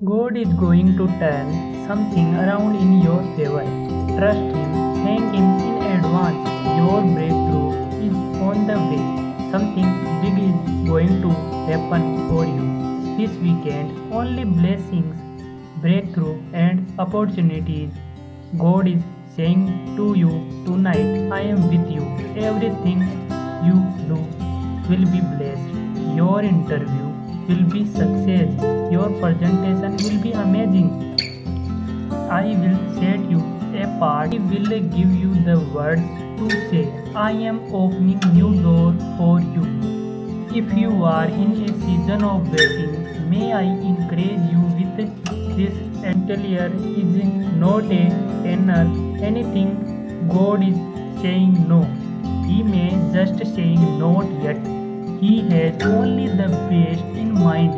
God is going to turn something around in your favor. Trust Him, thank Him in advance. Your breakthrough is on the way. Something big is going to happen for you. This weekend, only blessings, breakthrough, and opportunities. God is saying to you tonight, I am with you. Everything you do will be blessed. Your interview will be success. Your presentation will be amazing. I will set you apart. I will give you the words to say. I am opening new door for you. If you are in a season of waiting, may I encourage you with this failure is not a tenor. Anything God is saying no. He may just saying not yet. He has only the best in mind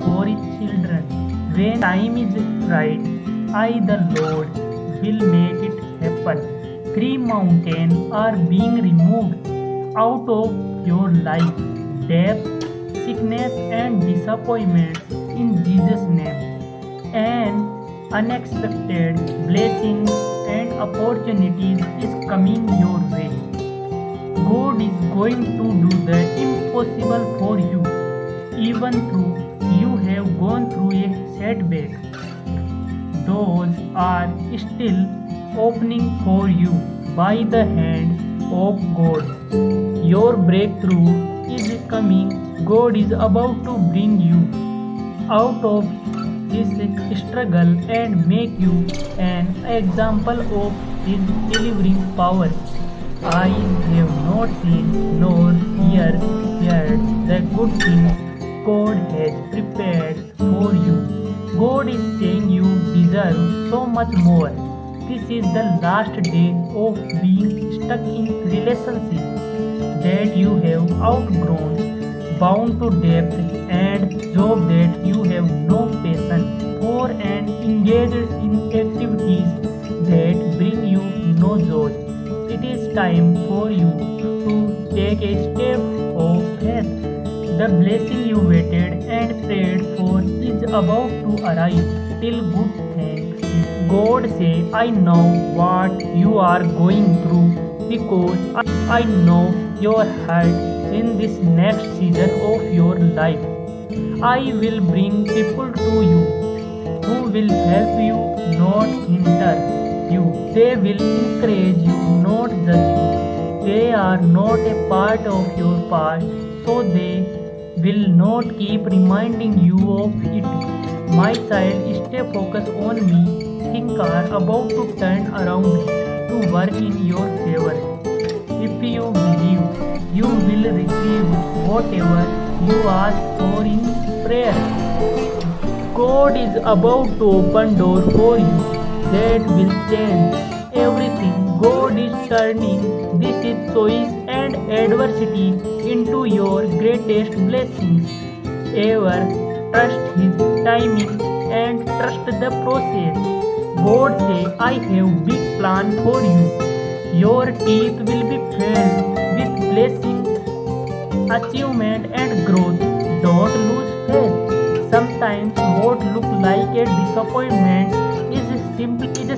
for his children. When time is right, I the Lord will make it happen. Three mountains are being removed out of your life. Death, sickness and disappointment in Jesus' name. And unexpected blessings and opportunities is coming your way. God is going to do the impossible for you, even though you have gone through a setback. Doors are still opening for you by the hand of God. Your breakthrough is coming. God is about to bring you out of this struggle and make you an example of His delivering power. Eyes have not seen nor ears heard the good things God has prepared for you. God is saying you deserve so much more. This is the last day of being stuck in relationship that you have outgrown, bound to debt and job that you have no patience for and engaged in activities that bring you no joy. It is time for you to take a step of faith. The blessing you waited and prayed for is about to arrive. Till good thanks. God say, I know what you are going through because I know your heart in this next season of your life. I will bring people to you who will help you, not hinder you. They will encourage you, not judge you. They are not a part of your past, so they will not keep reminding you of it. My child, stay focused on me. Things are about to turn around to work in your favor. If you believe, you will receive whatever you ask for in prayer. God is about to open door for you that will change everything. God is turning this choice and adversity into your greatest blessings ever. Trust His timing and trust the process. God say, I have big plan for you. Your teeth will be filled with blessings, achievement and growth. Don't lose faith. Sometimes what look like a disappointment is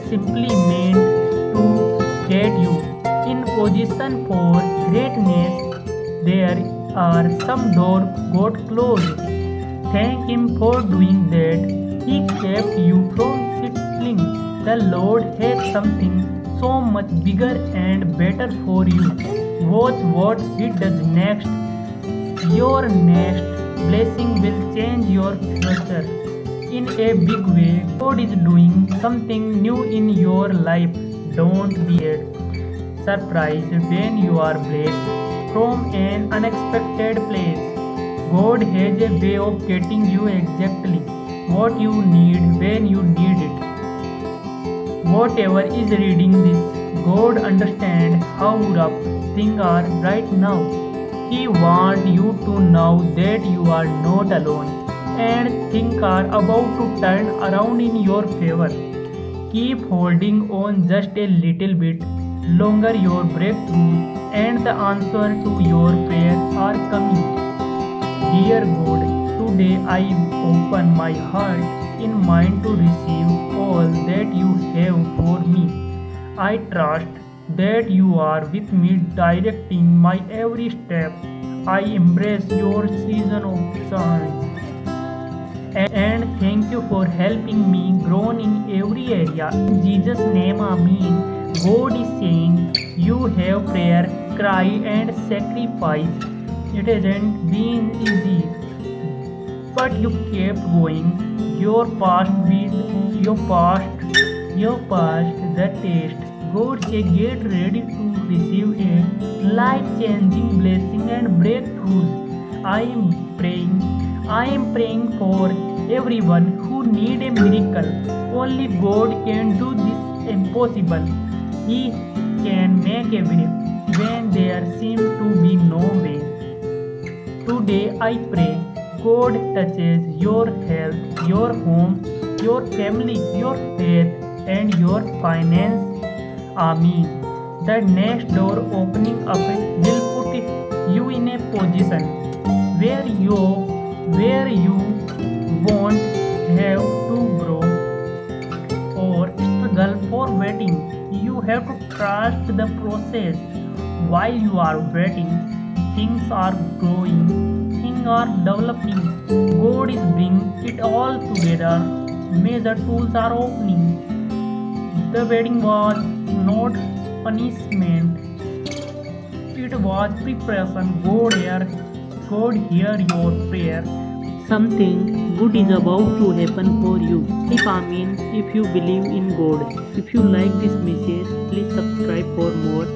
simply meant to get you in position for greatness. There are some doors got closed. Thank Him for doing that. He kept you from settling. The Lord has something so much bigger and better for you. Watch what He does next. Your next blessing will change your future in a big way. God is doing something new in your life. Don't be surprised when you are blessed from an unexpected place. God has a way of getting you exactly what you need when you need it. Whatever is reading this, God understands how rough things are right now. He wants you to know that you are not alone and things are about to turn around in your favor. Keep holding on just a little bit longer. Your breakthrough and the answer to your prayer are coming. Dear God, today I open my heart in mind to receive all that you have for me. I trust that you are with me, directing my every step. I embrace your season of signs and thank you for helping me grow in every area. In Jesus' name, Amen. God is saying you have prayer, cry, and sacrifice. It hasn't been easy, but you kept going. Your past, the test. God say, get ready to receive a life-changing blessing and breakthroughs. I am praying for everyone who need a miracle. Only God can do this impossible. He can make a way when there seems to be no way. Today I pray God touches your health, your home, your family, your faith, and your finance. Amen. The next door opening up will put you in a position where you won't have to grow or struggle for waiting. You have to trust the process. While you are waiting, things are growing, things are developing. God is bringing it all together. Major tools are opening. The wedding was not punishment, it was preparation. God hear your prayer. Something good is about to happen for you. If Amen, if you believe in God. If you like this message, please subscribe for more.